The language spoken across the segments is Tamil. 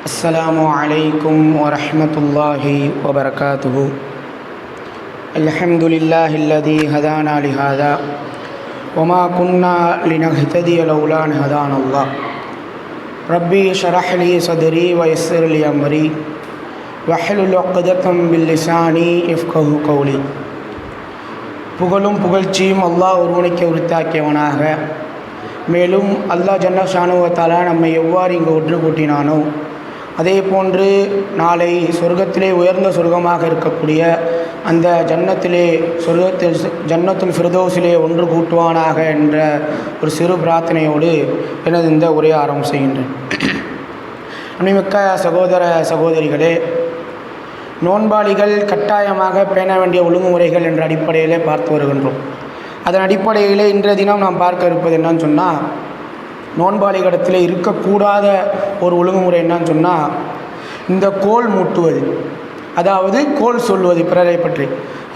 السلام عليكم ورحمة الله وبركاته. الحمد لله الذي هدانا لهذا وما كنا لنهتدي لولا أن هدانا الله. ربي اشرح لي صدري ويسر لي أمري واحلل عقدة من لساني يفقهوا قولي. புகழும் புகழ்ச்சியும் அல்லாஹ் ஒருவனுக்கு உரித்தாக்கியவனாக, மேலும் அல்லாஹ் ஜல்ல ஷானு வ தஆலா நம்மை எவ்வாறு இங்கு ஒன்று கூட்டினானோ அதே போன்று நாளை சொர்க்கத்திலே உயர்ந்த சொர்க்கமாக இருக்கக்கூடிய அந்த ஜன்னத்துல் ஃபிர்தௌஸிலே ஒன்று கூட்டுவானாக என்ற ஒரு சிறு பிரார்த்தனையோடு எனது இந்த உரையை ஆரம்பம் செய்கின்றேன். அன்பிமிக்க சகோதர சகோதரிகளே, நோன்பாளிகள் கட்டாயமாக பேண வேண்டிய ஒழுங்குமுறைகள் என்ற அடிப்படையிலே பார்த்து வருகின்றோம். அதன் அடிப்படையிலே இன்றைய தினம் நாம் பார்க்க இருப்பது என்னன்னு சொன்னால், நோன்பாளிகளிடத்தில் இருக்கக்கூடாத ஒரு ஒழுங்குமுறை என்னன்னு சொன்னால், இந்த கோல் மூட்டுவது, அதாவது கோல் சொல்வது பிறரை பற்றி.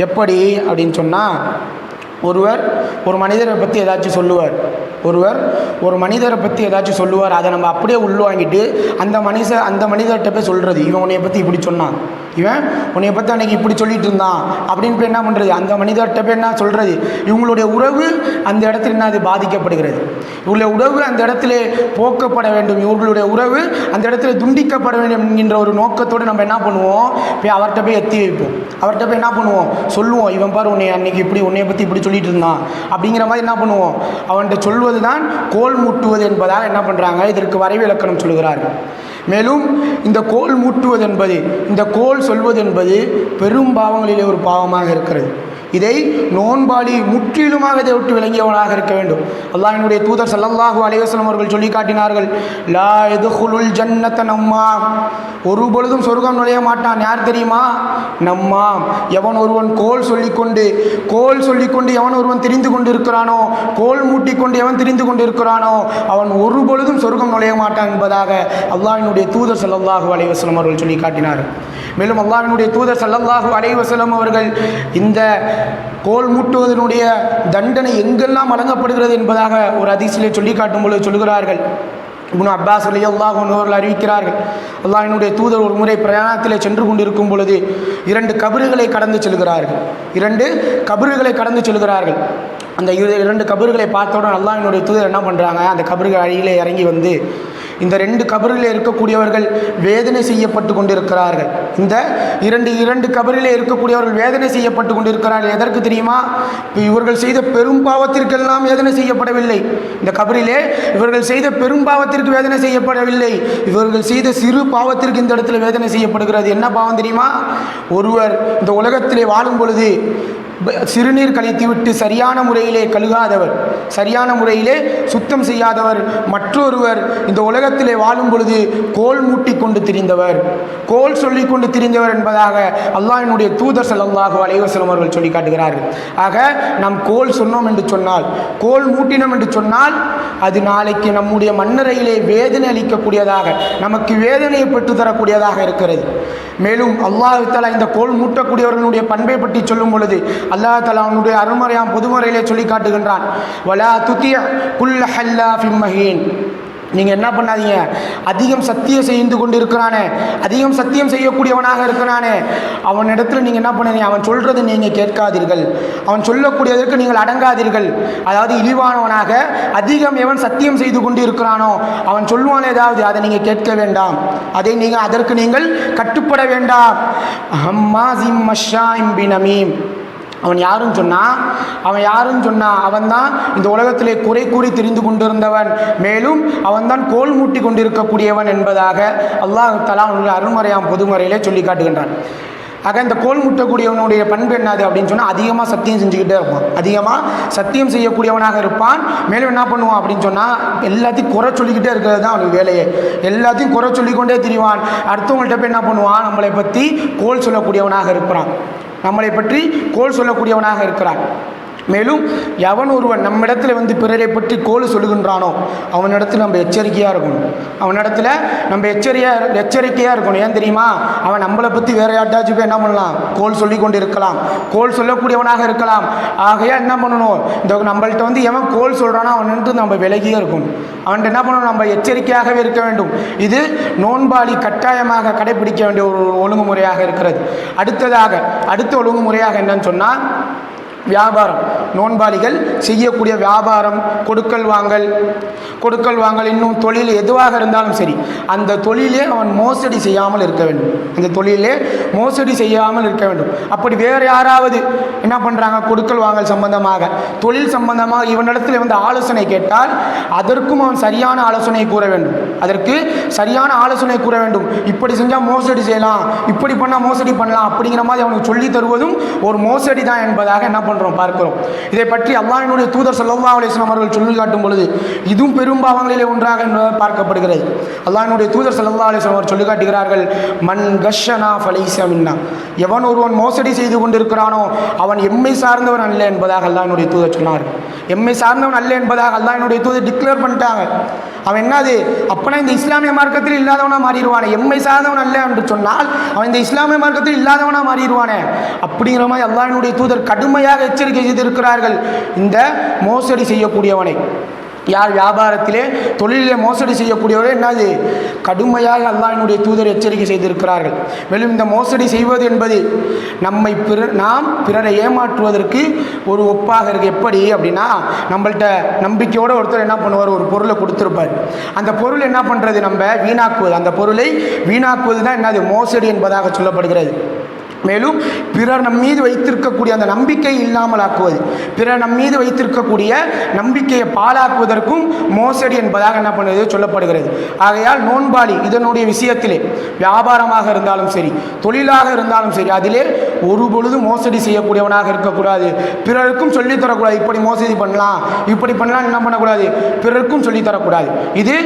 எப்படி அப்படின்னு சொன்னால், ஒருவர் ஒரு மனிதரை பற்றி ஏதாச்சும் சொல்லுவார், ஒரு மனிதரை பற்றி ஏதாச்சும் சொல்லுவார், அதை நம்ம அப்படியே உள்வாங்கிட்டு அந்த மனிதர்கிட்ட போய் சொல்கிறது, இவன் உன்னைய பற்றி இப்படி சொன்னான், இவன் உன்னைய பற்றி அன்றைக்கி இப்படி சொல்லிட்டு இருந்தான் அப்படின்னு போய் என்ன பண்ணுறது, அந்த மனிதர்கிட்ட போய் என்ன சொல்கிறது, இவங்களுடைய உறவு அந்த இடத்துல என்ன அது பாதிக்கப்படுகிறது, இவங்களுடைய உறவு அந்த இடத்துல போக்கப்பட வேண்டும், இவர்களுடைய உறவு அந்த இடத்துல துண்டிக்கப்பட வேண்டும் என்கின்ற ஒரு நோக்கத்தோடு நம்ம என்ன பண்ணுவோம், போய் அவர்கிட்ட போய் எத்தி வைப்போம், அவர்கிட்ட போய் என்ன பண்ணுவோம், சொல்லுவோம், இவன் பாரு உன்னை அன்றைக்கி இப்படி உன்னைய பற்றி இப்படி சொல்லிட்டு இருந்தான் அப்படிங்கிற மாதிரி என்ன பண்ணுவோம், அவன்கிட்ட சொல்வது தான் கோல் மூட்டுவது என்பதாக என்ன பண்ணுறாங்க, இதற்கு வரைவு இலக்கணம் சொல்கிறார்கள். மேலும் இந்த கோல் மூட்டுவது என்பது, இந்த கோல் சொல்வது என்பது பெரும் பாவங்களிலே ஒரு பாவமாக இருக்கிறது. இதை நோன்பாளி முற்றிலுமாக இதை விட்டு விளங்கியவனாக இருக்க வேண்டும். அல்லாஹ்வினுடைய தூதர் ஸல்லல்லாஹு அலைஹி வஸல்லம் அவர்கள் சொல்லி காட்டினார்கள், லா யதுகுலுல் ஜன்னத நம்மாம், ஒரு பொழுதும் சொர்க்கம் நுழைய மாட்டான். யார் தெரியுமா? நம்மாம். எவன் ஒருவன் கோல் சொல்லிக்கொண்டு எவன் ஒருவன் திரிந்து கொண்டு இருக்கிறானோ, கோல் மூட்டிக்கொண்டு எவன் திரிந்து கொண்டு இருக்கிறானோ அவன் ஒரு பொழுதும் சொர்க்கம் நுழைய மாட்டான் என்பதாக அல்லாஹ்வினுடைய தூதர் ஸல்லல்லாஹு அலைஹி வஸல்லம் அவர்கள் சொல்லி காட்டினார்கள். மேலும் அல்லாஹ்வினுடைய தூதர் ஸல்லல்லாஹு அலைஹி வஸல்லம் அவர்கள் இந்த கோல் மூட்டுவதனுடைய தண்டனை எங்கெல்லாம் வழங்கப்படுகிறது என்பதாக ஒரு ஹதீஸிலே சொல்லி காட்டும் பொழுது சொல்கிறார்கள். இப்னு அப்பாஸ் ரலியல்லாஹு அன்ஹு அவர்கள் அறிவிக்கிறார்கள், அல்லாஹ்வினுடைய தூதர் ஒரு முறை பிரயாணத்திலே சென்று கொண்டிருக்கும் பொழுது 2 கபறுகளை கடந்து செல்கிறார்கள். அந்த 2 கபறுகளை பார்த்தவுடன் அல்லாஹ்வினுடைய தூதர் என்ன பண்ணுறாங்க, அந்த கபறுகள் அடியிலே இறங்கி வந்து, இந்த 2 கபரிலே இருக்கக்கூடியவர்கள் வேதனை செய்யப்பட்டு கொண்டிருக்கிறார்கள், இந்த இரண்டு கபரிலே இருக்கக்கூடியவர்கள் வேதனை செய்யப்பட்டு கொண்டிருக்கிறார்கள். எதற்கு தெரியுமா? இவர்கள் செய்த பெரும் பாவத்திற்கெல்லாம் வேதனை செய்யப்படவில்லை, இந்த கபரிலே இவர்கள் செய்த பெரும் பாவத்திற்கு வேதனை செய்யப்படவில்லை, இவர்கள் செய்த சிறு பாவத்திற்கு இந்த இடத்துல வேதனை செய்யப்படுகிறது. என்ன பாவம் தெரியுமா? ஒருவர் இந்த உலகத்திலே வாழும் பொழுது சிறுநீர் கழித்துவிட்டு சரியான முறையிலே கழுகாதவர், சரியான முறையிலே சுத்தம் செய்யாதவர், மற்றொருவர் இந்த உலகத்திலே வாழும் பொழுது கோல் மூட்டி கொண்டு திரிந்தவர், கோல் சொல்லி கொண்டு திரிந்தவர் என்பதாக அல்லாஹ்வினுடைய தூதர் ஸல்லல்லாஹு அலைஹி வஸல்லம் அவர்கள் சொல்லி காட்டுகிறார்கள். ஆக நாம் கோல் சொன்னோம் என்று சொன்னால், கோல் மூட்டினோம் என்று சொன்னால், அது நாளைக்கு நம்முடைய மண்ணறையிலே வேதனை அளிக்கக்கூடியதாக, நமக்கு வேதனையை பெற்று தரக்கூடியதாக இருக்கிறது. மேலும் அல்லாஹ் தஆலா இந்த கோல் மூட்டக்கூடியவர்களுடைய பண்பை பற்றி சொல்லும் பொழுது அல்லாஹ் தஆலா அவனுடைய அருள்மறையாம் பொதுமறையிலே சொல்லி காட்டுகின்றான், வலா துதி குல்ல ஹல்லாஃபின் மஹீன், நீங்கள் என்ன பண்ணாதீங்க, அதிகம் சத்தியம் செய்து கொண்டு இருக்கிறானே, அதிகம் சத்தியம் செய்யக்கூடியவனாக இருக்கிறானே, அவனிடத்தில் நீங்கள் என்ன பண்ணீங்க, அவன் சொல்கிறது நீங்கள் கேட்காதீர்கள், அவன் சொல்லக்கூடியதற்கு நீங்கள் அடங்காதீர்கள். அதாவது இழிவானவனாக அதிகம் எவன் சத்தியம் செய்து கொண்டு இருக்கிறானோ அவன் சொல்லுவான் ஏதாவது, அதை நீங்கள் கேட்க வேண்டாம், அதற்கு நீங்கள் கட்டுப்பட வேண்டாம். ஹம்மாஸிம் மஷ்ஷாஇம் பினமீம், அவன் யாருன்னு சொன்னால் அவன்தான் இந்த உலகத்திலே குறை கூறி திரிந்து கொண்டிருந்தவன், மேலும் அவன்தான் கோல் மூட்டி கொண்டிருக்கக்கூடியவன் என்பதாக அல்லாஹ் தஆலா அவனுடைய அருள்மறையாம் பொதுமறையிலே சொல்லி காட்டுகின்றான். ஆக இந்த கோல் முட்டக்கூடியவனுடைய பண்பு என்னது அப்படின்னு சொன்னால், அதிகமாக சத்தியம் செஞ்சுக்கிட்டே இருப்பான், அதிகமாக சத்தியம் செய்யக்கூடியவனாக இருப்பான். மேலும் என்ன பண்ணுவான் அப்படின்னு சொன்னால், எல்லாத்தையும் குறை சொல்லிக்கிட்டே இருக்கிறது தான் அவனுக்கு வேலையே, எல்லாத்தையும் குறை சொல்லிக்கொண்டே திரிவான். அடுத்தவங்கள்ட்ட போய் என்ன பண்ணுவான், நம்மளை பற்றி கோல் சொல்லக்கூடியவனாக இருக்கிறான். மேலும் எவன் ஒருவன் நம்மிடத்தில் வந்து பிறரை பற்றி கோல் சொல்லுகின்றானோ அவனிடத்தில் நம்ம எச்சரிக்கையாக இருக்கணும். அவனிடத்தில் நம்ம எச்சரிக்கையாக இருக்கணும். ஏன் தெரியுமா? அவன் நம்மளை பற்றி வேற யார்ட்டாச்சும் போய் என்ன பண்ணலாம், கோல் சொல்லி கொண்டு இருக்கலாம், கோல் சொல்லக்கூடியவனாக இருக்கலாம். ஆகையா என்ன பண்ணணும், இந்த நம்மள்கிட்ட வந்து எவன் கோல் சொல்கிறானோ அவன்ட்டு நம்ம விலகியே இருக்கணும். அவன்கிட்ட என்ன பண்ணணும், நம்ம எச்சரிக்கையாகவே இருக்க வேண்டும். இது நோன்பாளி கட்டாயமாக கடைபிடிக்க வேண்டிய ஒரு ஒழுங்குமுறையாக இருக்கிறது. அடுத்த ஒழுங்குமுறையாக என்னன்னு சொன்னால், வியாபாரம். நோன்பாளிகள் செய்யக்கூடிய வியாபாரம், கொடுக்கல் வாங்கல், இன்னும் தொழில் எதுவாக இருந்தாலும் சரி, அந்த தொழிலே அவன் மோசடி செய்யாமல் இருக்க வேண்டும். அப்படி வேறு யாராவது என்ன பண்ணுறாங்க, கொடுக்கல் வாங்கல் சம்பந்தமாக, தொழில் சம்பந்தமாக இவனிடத்தில் வந்து ஆலோசனை கேட்டால் அதற்கும் அவன் சரியான ஆலோசனை கூற வேண்டும். இப்படி செஞ்சால் மோசடி செய்யலாம், இப்படி பண்ணால் மோசடி பண்ணலாம் அப்படிங்கிற மாதிரி அவனுக்கு சொல்லி தருவதும் ஒரு மோசடி தான் என்பதாக என்ன பார்க்கிறோம். இதை பற்றி அல்லாஹ்வினுடைய தூதர் ஸல்லல்லாஹு அலைஹி வஸல்லம் அவர்கள் சொல்லி காட்டும் பொழுது இதுவும் பெரும் பாவங்களிலே ஒன்றாக பார்க்கப்படுகிறது. அல்லாஹ்வினுடைய தூதர் ஸல்லல்லாஹு அலைஹி வஸல்லம் அவர்கள் சொல்லி காட்டுகிறார்கள், மன் கஷ்ஷனா ஃபலைஸ மின்னா, எவன் ஒருவன் மோசடி செய்து கொண்டிருக்கிறானோ அவன் எம்மை சார்ந்தவன் அல்ல என்பதாக அல்லாஹ்வினுடைய தூதர் சொன்னார்கள். எம்மை சார்ந்தவன் அல்ல என்பதாக அல்லாஹ்வினுடைய தூதர் டிக்ளேர் பண்ணிட்டாங்க. அவன் என்னது, அப்பனா இந்த இஸ்லாமிய மார்க்கத்தில் இல்லாதவனா மாறிடுவானே. எம்மை சார்ந்தவன் அல்ல என்று சொன்னால் அவன் இந்த இஸ்லாமிய மார்க்கத்தில் இல்லாதவனா மாறிடுவானே. அப்படிங்கிற மாதிரி அல்லாஹ்வினுடைய தூதர் கடுமையாக எச்சரிக்கை செய்திருக்கிறார்கள். இந்த மோசடி செய்யக்கூடியவனை, யார் வியாபாரத்திலே தொழிலே மோசடி செய்யக்கூடியவரே என்னது, கடுமையாக அல்லாஹ்வினுடைய தூதர் எச்சரிக்கை செய்திருக்கிறார்கள். மேலும் இந்த மோசடி செய்வது என்பது நாம் பிறரை ஏமாற்றுவதற்கு ஒரு ஒப்பாக இருக்குது. எப்படி அப்படின்னா, நம்மள்கிட்ட நம்பிக்கையோடு ஒருத்தர் என்ன பண்ணுவார், ஒரு பொருளை கொடுத்துருப்பார். அந்த பொருள் என்ன பண்ணுறது, நம்ம வீணாக்குவது. அந்த பொருளை வீணாக்குவது தான் என்னது, மோசடி என்பதாக சொல்லப்படுகிறது. மேலும் பிறர் நம் மீது வைத்திருக்கக்கூடிய அந்த நம்பிக்கை இல்லாமல் ஆக்குவது, பிறர் நம் மீது வைத்திருக்கக்கூடிய நம்பிக்கையை பாழாக்குவதற்கும் மோசடி என்பதாக என்ன பண்ணுவது சொல்லப்படுகிறது. ஆகையால் நோன்பாளி இதனுடைய விஷயத்திலே வியாபாரமாக இருந்தாலும் சரி, தொழிலாக இருந்தாலும் சரி, அதிலே ஒரு பொழுது மோசடி செய்யக்கூடியவனாக இருக்கக்கூடாது. பிறருக்கும் சொல்லித்தரக்கூடாது, இப்படி மோசடி பண்ணலாம், இப்படி பண்ணலாம் என்ன பண்ணக்கூடாது, பிறருக்கும் சொல்லித்தரக்கூடாது. இது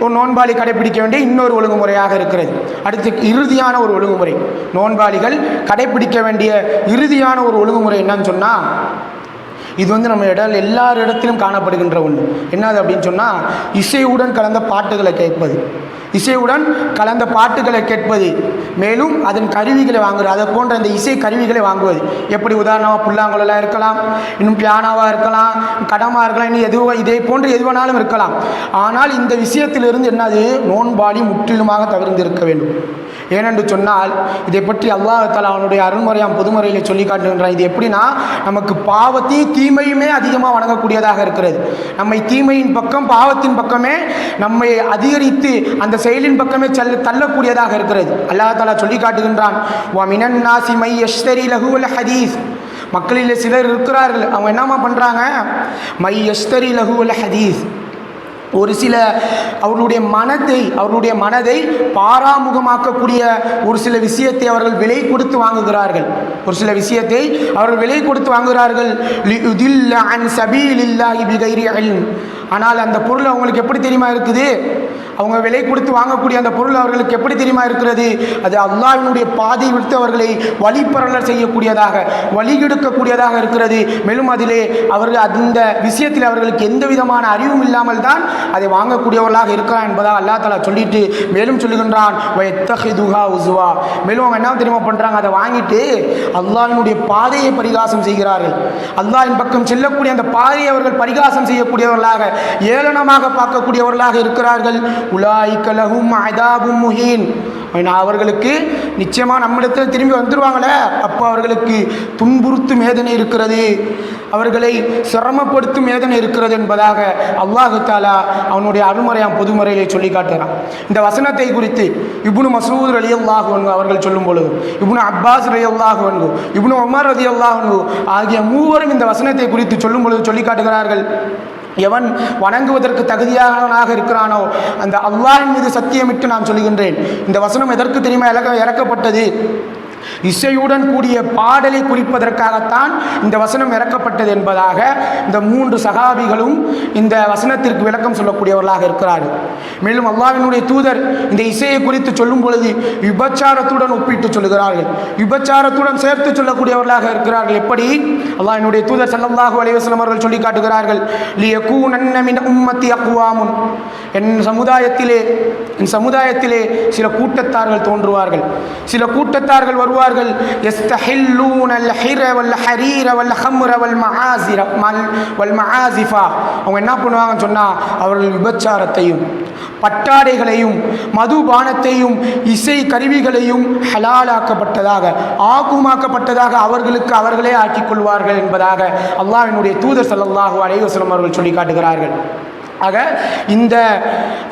ஒரு நோன்பாளி கடைபிடிக்க வேண்டிய இன்னொரு ஒழுங்குமுறையாக இருக்கிறது. அடுத்து இறுதியான ஒரு ஒழுங்குமுறை, நோன்பாளிகள் கடைபிடிக்க வேண்டிய இறுதியான ஒரு ஒழுங்குமுறை என்னன்னு சொன்னால், இது வந்து நம்ம எல்லார் இடத்திலும் காணப்படுகின்ற ஒன்று. என்னது அப்படின்னு சொன்னால், இசையுடன் கலந்த பாட்டுகளை கேட்பது, மேலும் அதன் கருவிகளை வாங்குறது, அதை போன்ற அந்த இசை கருவிகளை வாங்குவது. எப்படி உதாரணமாக புல்லாங்குழலாக இருக்கலாம், இன்னும் பியானோவாக இருக்கலாம், கடமாக இருக்கலாம், இன்னும் இதே போன்று எதுவானாலும் இருக்கலாம். ஆனால் இந்த விஷயத்திலிருந்து என்னது, நோன்பாளி முற்றிலுமாக தவிர்ந்திருக்க வேண்டும். ஏனென்று சொன்னால், இதை பற்றி அல்லாஹ் தஆலா அவனுடைய அருள்முறையாம் பொதுமுறையில் சொல்லி காட்டுகின்றான். இது எப்படின்னா, நமக்கு பாவத்தையும் தீமையுமே அதிகமாக வணங்கக்கூடியதாக இருக்கிறது. நம்மை தீமையின் பக்கம், பாவத்தின் பக்கமே நம்மை அதிகரித்து அந்த செயலின் பக்கமே தள்ளக்கூடியதாக இருக்கிறது. அல்லாஹ் தஆலா சொல்லி காட்டுகின்றான், வ மினன் நாஸி மை யஷ்தரி லஹுல் ஹதீஸ், மக்களில் சிலர் இருக்கிறார்கள், அவங்க என்னமா பண்ணுறாங்க, மை யஷ்தரி லஹுல் ஹதீஸ், ஒரு சில அவர்களுடைய மனதை பாராமுகமாக்கக்கூடிய ஒரு சில விஷயத்தை அவர்கள் விலை கொடுத்து வாங்குகிறார்கள். லியுதில்ல அன் சபீலில்லாஹி பிகைரி இல்ம். ஆனால் அந்த பொருள் அவங்களுக்கு எப்படி தெரியுமா இருக்குது, அவங்க விலை கொடுத்து வாங்கக்கூடிய அந்த பொருள் அவர்களுக்கு எப்படி தெரியுமா இருக்கிறது, அது அல்லாஹ்வினுடைய பாதை விட்டு அவர்களை வழிபரலர் செய்யக்கூடியதாக, வழிகெடுக்கக்கூடியதாக இருக்கிறது. மேலும் அதிலே அவர்கள் அந்த விஷயத்தில் அவர்களுக்கு எந்த விதமான அறிவும் இல்லாமல் தான் அதை வாங்கக்கூடியவர்களாக இருக்கிறான் என்பதாக அல்லாஹ் தஆலா சொல்லிட்டு மேலும் சொல்லுகின்றான், வயத்தஹிதுஹா உஸ்வா. மேலும் அவங்க என்ன தெரியுமா பண்ணுறாங்க, அதை வாங்கிட்டு அல்லாஹ்வினுடைய பாதையை பரிகாசம் செய்கிறார்கள். அல்லாஹ்வின் பக்கம் செல்லக்கூடிய அந்த பாதையை அவர்கள் பரிகாசம் செய்யக்கூடியவர்களாக, ஏளனமாக பார்க்கக்கூடியவர்களாக இருக்கிறார்கள். உலாயிக லஹும் அதாபும் முஹீன். அவர்களுக்கு நிச்சயமாக நம்மிடத்தில் திரும்பி வந்துடுவாங்களே, அப்போ அவர்களுக்கு துன்புறுத்தும் வேதனை இருக்கிறது, அவர்களை சிரமப்படுத்தும் வேதனை இருக்கிறது என்பதாக அல்லாஹ் தஆலா அவனுடைய அருள்முறையாம் பொதுமுறையை சொல்லி காட்டுகிறான். இந்த வசனத்தை குறித்து இப்னு மஸ்ஊத் ரலியல்லாஹு அன்ஹு அவர்கள் சொல்லும் பொழுது, இப்னு அப்பாஸ் ரலியல்லாஹு அன்ஹு, இப்னு உமர் ரலியல்லாஹு அன்ஹு ஆகிய மூவரும் இந்த வசனத்தை குறித்து சொல்லும் பொழுது சொல்லி காட்டுகிறார்கள், எவன் வணங்குவதற்கு தகுதியானவனாக இருக்கிறானோ அந்த அல்லாஹ்வின் மீது சத்தியமிட்டு நான் சொல்லுகின்றேன். இந்த வசனம் எதற்கு தெரியுமா இறக்கப்பட்டது, இசையுடன் கூடிய பாடலை குறிப்பதற்காகத்தான் இந்த வசனம் இறக்கப்பட்டது என்பதாக இந்த 3 சகாபிகளும் இந்த வசனத்திற்கு விளக்கம் சொல்லக்கூடியவர்களாக இருக்கிறார்கள். மேலும் அல்லாஹ்வினுடைய தூதர் இந்த இசையை குறித்து சொல்லும் பொழுது விபச்சாரத்துடன் ஒப்பிட்டு சொல்லுகிறார்கள், விபச்சாரத்துடன் சேர்த்து சொல்லக்கூடியவர்களாக இருக்கிறார்கள். எப்படி? அல்லாஹ்வினுடைய தூதர் ஸல்லல்லாஹு அலைஹி வஸல்லம் அவர்கள் சொல்லி காட்டுகிறார்கள், லியகூனன்ன மின் உம்மத்தி அக்வாமுன், என் சமுதாயத்திலே சில கூட்டத்தார்கள் தோன்றுவார்கள், சில கூட்டத்தார்கள் வருவார்கள். யஸ்தஹில்லூனல் ஹிர வல் ஹரீர வல் ஹம்ர வல் மஆசிர வல் மஆசிஃபா, அவங்க என்ன பண்ணுவாங்கன்னு சொன்னா, அவர்கள் விபச்சாரத்தையும் பட்டாடைகளையும் மதுபானத்தையும் இசை கருவிகளையும் ஹலாலாக்கப்பட்டதாக ஆகுமாக்கப்பட்டதாக அவர்களே ஆக்கிக் கொள்வார்கள் என்பதாக அல்லாஹ்வினுடைய தூதர் ஸல்லல்லாஹு அலைஹி வஸல்லம் அவர்கள் சொல்லி காட்டுகிறார்கள். ஆக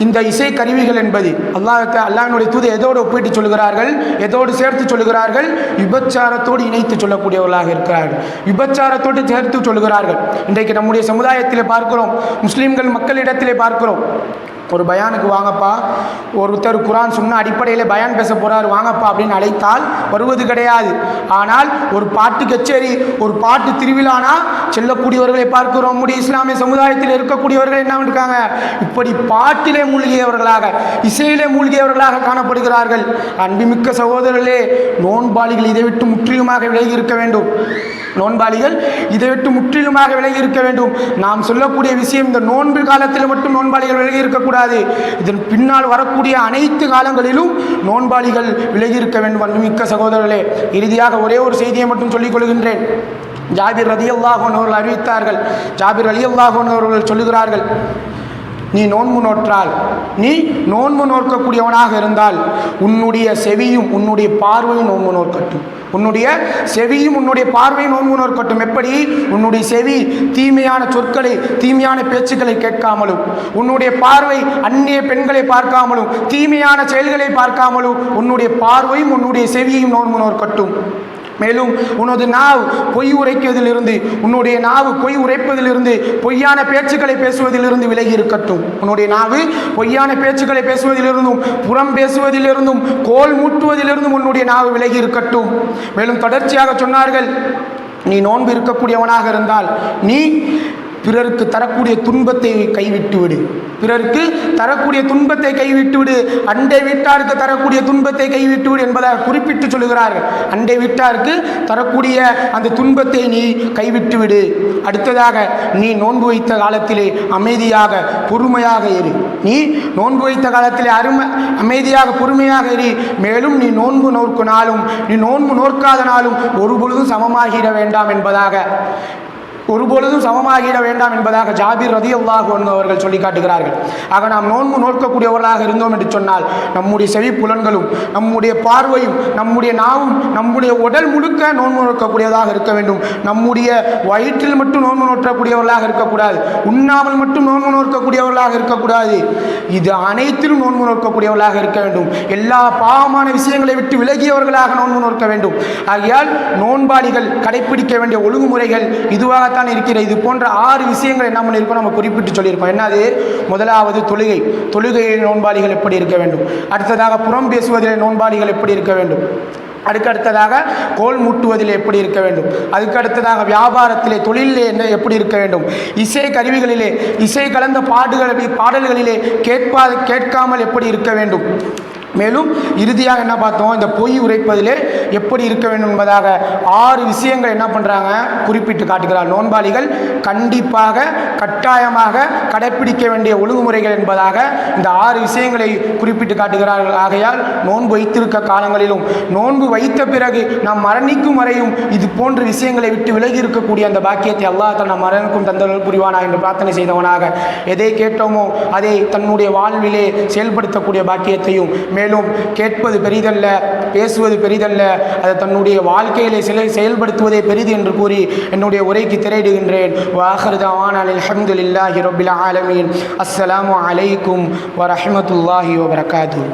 இந்த இசை கருவிகள் என்பது அல்லாஹ்வினுடைய தூதர் எதோடு ஒப்பிட்டு சொல்கிறார்கள், எதோடு சேர்த்து சொல்கிறார்கள்? விபச்சாரத்தோடு இணைத்து சொல்லக்கூடியவர்களாக இருக்கிறார்கள், விபச்சாரத்தோடு சேர்த்து சொல்கிறார்கள். இன்றைக்கு நம்முடைய சமுதாயத்திலே பார்க்கிறோம், முஸ்லீம்கள் மக்களிடத்திலே பார்க்கிறோம், ஒரு பயானுக்கு வாங்கப்பா, ஒருத்தர் குரான் சொன்ன அடிப்படையில் பயான் பேச போகிறார், வாங்கப்பா அப்படின்னு அழைத்தால் வருவது கிடையாது. ஆனால் ஒரு பாட்டு கச்சேரி, ஒரு பாட்டு திருவிழானா செல்லக்கூடியவர்களை பார்க்கிறோம். நம்முடைய இஸ்லாமிய சமுதாயத்தில் இருக்கக்கூடியவர்கள் என்ன இருக்காங்க, இப்படி பாட்டிலே மூழ்கியவர்களாக, இசையிலே மூழ்கியவர்களாக காணப்படுகிறார்கள். அன்புமிக்க சகோதரர்களே, நோன்பாளிகள் இதை விட்டு முற்றிலுமாக விலகி இருக்க வேண்டும். நோன்பாளிகள் இதை விட்டு முற்றிலுமாக விலகி இருக்க வேண்டும். நாம் சொல்லக்கூடிய விஷயம், இந்த நோன்பு காலத்தில் மட்டும் நோன்பாளிகள் விலகி இருக்கக்கூடாது, இதன் பின்னால் வரக்கூடிய அனைத்து காலங்களிலும் நோன்பாளிகள் விலகி இருக்க வேண்டும். அன்புமிக்க சகோதரர்களே, இறுதியாக ஒரே ஒரு செய்தியை மட்டும் சொல்லிக் கொள்கின்றேன். ஜாபிர் ரலியல்லாஹு அன்ஹு அவர்கள் அறிவித்தார்கள், ஜாபிர் ரலியல்லாஹு அன்ஹு அவர்கள் சொல்லுகிறார்கள், நீ நோன்பு நோற்றால், நீ நோன்பு நோக்கக்கூடியவனாக இருந்தால் உன்னுடைய செவியும் உன்னுடைய பார்வையும் நோன்பு நோக்கட்டும், உன்னுடைய செவியும் உன்னுடைய பார்வையும் நோன்பு நோக்கட்டும். எப்படி? உன்னுடைய செவி தீமையான சொற்களை, தீமையான பேச்சுக்களை கேட்காமலும், உன்னுடைய பார்வை அந்நிய பெண்களை பார்க்காமலும், தீமையான செயல்களை பார்க்காமலும் உன்னுடைய பார்வையும் உன்னுடைய செவியையும் நோன்பு நோக்கட்டும். மேலும் உனது நாவு பொய் உரைப்பதிலிருந்து, உன்னுடைய நாவு பொய் உரைப்பதிலிருந்து, பொய்யான பேச்சுக்களை பேசுவதிலிருந்து விலகி இருக்கட்டும். உன்னுடைய நாவு பொய்யான பேச்சுக்களை பேசுவதிலிருந்தும், புறம் பேசுவதிலிருந்தும், கோல் மூட்டுவதிலிருந்தும் உன்னுடைய நாவு விலகி இருக்கட்டும். மேலும் தொடர்ச்சியாக சொன்னார்கள், நீ நோன்பு இருக்கக்கூடியவனாக இருந்தால் நீ பிறருக்கு தரக்கூடிய துன்பத்தை கைவிட்டு விடு, பிறருக்கு தரக்கூடிய துன்பத்தை கைவிட்டு விடு, அண்டை வீட்டாருக்கு தரக்கூடிய துன்பத்தை கைவிட்டு விடு என்பதாக குறிப்பிட்டு சொல்லுகிறார்கள். அண்டை வீட்டாருக்கு தரக்கூடிய அந்த துன்பத்தை நீ கைவிட்டு விடு. அடுத்ததாக, நீ நோன்பு வைத்த காலத்திலே அமைதியாக பொறுமையாக இரு. நீ நோன்பு வைத்த காலத்திலே அமைதியாக பொறுமையாக இரு. மேலும் நீ நோன்பு நோக்கினாலும் நீ நோன்பு நோக்காத நாளும் ஒருபொழுதும் சமமாகிட வேண்டாம் என்பதாக ஜாபிர் ரலியல்லாஹு அன்ஹு அவர்கள் சொல்லி காட்டுகிறார்கள். ஆக நாம் நோன்பு நோக்கக்கூடியவர்களாக இருந்தோம் என்று சொன்னால் நம்முடைய செவி புலன்களும், நம்முடைய பார்வையும், நம்முடைய நாவும், நம்முடைய உடல் முழுக்க நோன்பு நோக்கக்கூடியதாக இருக்க வேண்டும். நம்முடைய வயிற்றில் மட்டும் நோன்பு நோக்கக்கூடியவர்களாக இருக்கக்கூடாது, உண்ணாமல் மட்டும் நோன்பு நோக்கக்கூடியவர்களாக இருக்கக்கூடாது, இது அனைத்திலும் நோன்பு நோக்கக்கூடியவர்களாக இருக்க வேண்டும். எல்லா பாவமான விஷயங்களை விட்டு விலகியவர்களாக நோன்பு நோக்க வேண்டும். ஆகையால் நோன்பாளிகள் கடைபிடிக்க வேண்டிய ஒழுங்குமுறைகள் இதுவாக இருக்கிறது. இது போன்ற 6 விஷயங்கள் என்ன பண்ணியிருக்கோம், நம்ம குறிப்பிட்டு சொல்லியிருக்கோம். என்னது? முதலாவது தொழுகையில் நோன்பாளிகள் எப்படி இருக்க வேண்டும். அடுத்ததாக புறம் பேசுவதில் நோன்பாளிகள் எப்படி இருக்க வேண்டும். அதுக்கடுத்ததாக கோல் மூட்டுவதில் எப்படி இருக்க வேண்டும். அதுக்கடுத்ததாக வியாபாரத்திலே, தொழிலிலே என்ன எப்படி இருக்க வேண்டும். இசை கருவிகளிலே, இசை கலந்த பாடல்களிலே கேட்காமல் எப்படி இருக்க வேண்டும். மேலும் இறுதியாக என்ன பார்த்தோம், இந்த பொய் உரைப்பதிலே எப்படி இருக்க வேண்டும் என்பதாக 6 விஷயங்கள் என்ன பண்ணுறாங்க, குறிப்பிட்டு காட்டுகிறார். நோன்பாளிகள் கண்டிப்பாக கட்டாயமாக கடைப்பிடிக்க வேண்டிய ஒழுங்குமுறைகள் என்பதாக இந்த 6 விஷயங்களை குறிப்பிட்டு காட்டுகிறார்கள். ஆகையால் நோன்பு வைத்திருக்க காலங்களிலும், நோன்பு வைத்த பிறகு நாம் மரணிக்கும் வரையும் இது போன்ற விஷயங்களை விட்டு விலகி இருக்கக்கூடிய அந்த பாக்கியத்தை அல்லாஹ் நம் மரணிக்கும் தந்தர்கள் புரிவானா என்று பிரார்த்தனை செய்தவனாக, எதை கேட்டோமோ அதை தன்னுடைய வாழ்விலே செயல்படுத்தக்கூடிய பாக்கியத்தையும், மேலும் கேட்பது பெரிதல்ல, பேசுவது பெரிதல்ல, அதை தன்னுடைய வாழ்க்கையிலே செயல்படுத்துவதே பெரிது என்று கூறி என்னுடைய உரைக்கு திரையிடுகின்றேன். வாஹிரு தஅவானா அல்ஹம்துலில்லாஹி ரப்பில் ஆலமீன். அஸ்ஸலாமு அலைக்கும் வரஹ்மத்துல்லாஹி வபரகாத்துஹு.